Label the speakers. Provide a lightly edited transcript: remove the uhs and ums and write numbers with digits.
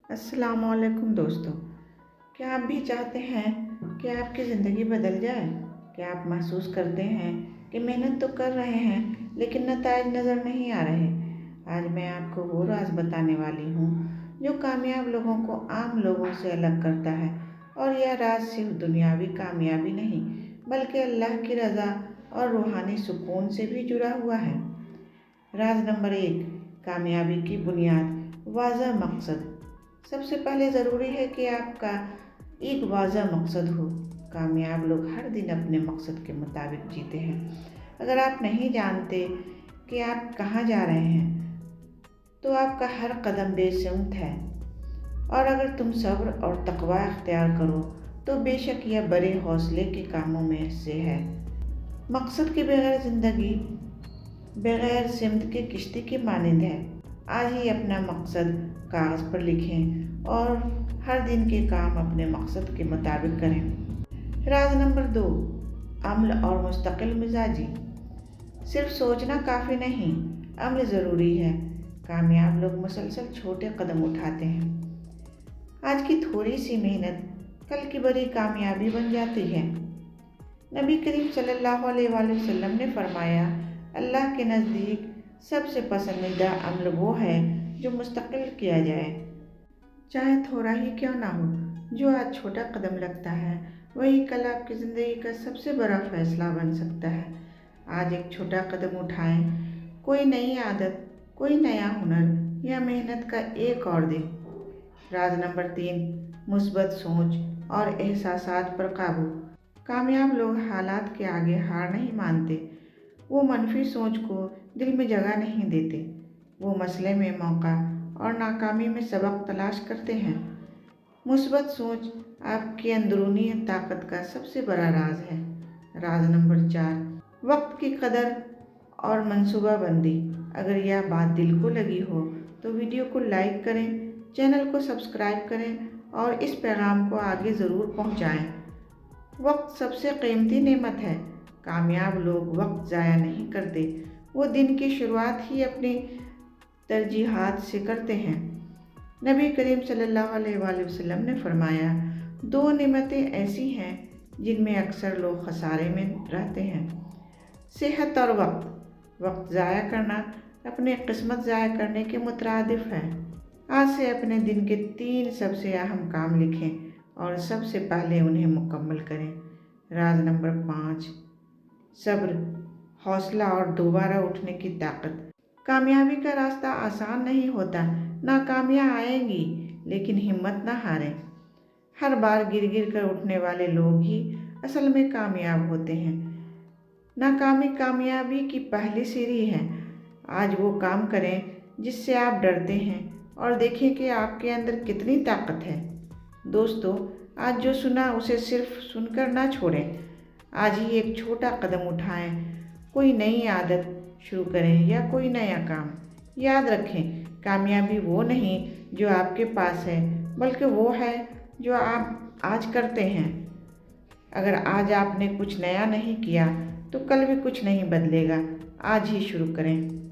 Speaker 1: अस्सलाम वालेकुम दोस्तों। क्या आप भी चाहते हैं कि आपकी ज़िंदगी बदल जाए? क्या आप महसूस करते हैं कि मेहनत तो कर रहे हैं लेकिन नताइज नज़र नहीं आ रहे? आज मैं आपको वो राज बताने वाली हूँ जो कामयाब लोगों को आम लोगों से अलग करता है। और यह राज सिर्फ दुनियावी कामयाबी नहीं बल्कि अल्लाह की रज़ा और रूहानी सुकून से भी जुड़ा हुआ है। राज नंबर 1, कामयाबी की बुनियाद, वाज़ह मकसद। सबसे पहले ज़रूरी है कि आपका एक वाज़ह मकसद हो। कामयाब लोग हर दिन अपने मकसद के मुताबिक जीते हैं। अगर आप नहीं जानते कि आप कहाँ जा रहे हैं तो आपका हर कदम बेसुमार है। और अगर तुम सब्र और तकवा इख्तियार करो तो बेशक यह बड़े हौसले के कामों में से है। मकसद के बगैर ज़िंदगी बगैर सिमत के किश्ती की मानंद है। आज ही अपना मकसद कागज़ पर लिखें और हर दिन के काम अपने मकसद के मुताबिक करें। राज नंबर 2, अमल और मुस्तकिल मिजाजी। सिर्फ सोचना काफ़ी नहीं, अमल ज़रूरी है। कामयाब लोग मुसलसल छोटे कदम उठाते हैं। आज की थोड़ी सी मेहनत कल की बड़ी कामयाबी बन जाती है। नबी करीम सल्लल्लाहु अलैहि वसल्लम ने फरमाया, अल्लाह के नज़दीक सबसे पसंदीदा अमल वो है जो मुस्तकिल किया जाए, चाहे थोड़ा ही क्यों ना हो। जो आज छोटा कदम लगता है वही कल आपकी ज़िंदगी का सबसे बड़ा फैसला बन सकता है। आज एक छोटा कदम उठाएं, कोई नई आदत, कोई नया हुनर या मेहनत का एक और दिन। राज नंबर 3, मुस्बत सोच और एहसासात पर काबू। कामयाब लोग हालात के आगे हार नहीं मानते। वो मनफी सोच को दिल में जगह नहीं देते। वो मसले में मौका और नाकामी में सबक तलाश करते हैं। मुस्बत सोच आपकी अंदरूनी ताकत का सबसे बड़ा राज है। राज नंबर 4, वक्त की कदर और मंसूबाबंदी। अगर यह बात दिल को लगी हो तो वीडियो को लाइक करें, चैनल को सब्सक्राइब करें और इस पैगाम को आगे ज़रूर पहुंचाएं। वक्त सबसे कीमती नेमत है। कामयाब लोग वक्त ज़ाया नहीं करते। वो दिन की शुरुआत ही अपनी तरजीहात से करते हैं। नबी करीम सल्लल्लाहु अलैहि वसल्लम ने फरमाया, 2 नेमतें ऐसी हैं जिनमें अक्सर लोग खसारे में रहते हैं, सेहत और वक्त। वक्त ज़ाया करना अपनी किस्मत ज़ाया करने के मुतरादिफ है। आज से अपने दिन के 3 सबसे अहम काम लिखें और सबसे पहले उन्हें मुकम्मल करें। राज नंबर 5, सब्र, हौसला और दोबारा उठने की ताकत। कामयाबी का रास्ता आसान नहीं होता। नाकामियाँ आएंगी लेकिन हिम्मत ना हारें। हर बार गिर गिर कर उठने वाले लोग ही असल में कामयाब होते हैं। नाकामी कामयाबी की पहली सीढ़ी है। आज वो काम करें जिससे आप डरते हैं और देखें कि आपके अंदर कितनी ताकत है। दोस्तों, आज जो सुना उसे सिर्फ सुनकर ना छोड़ें। आज ही एक छोटा कदम उठाएं, कोई नई आदत शुरू करें या कोई नया काम। याद रखें, कामयाबी वो नहीं जो आपके पास है बल्कि वो है जो आप आज करते हैं। अगर आज आपने कुछ नया नहीं किया तो कल भी कुछ नहीं बदलेगा। आज ही शुरू करें।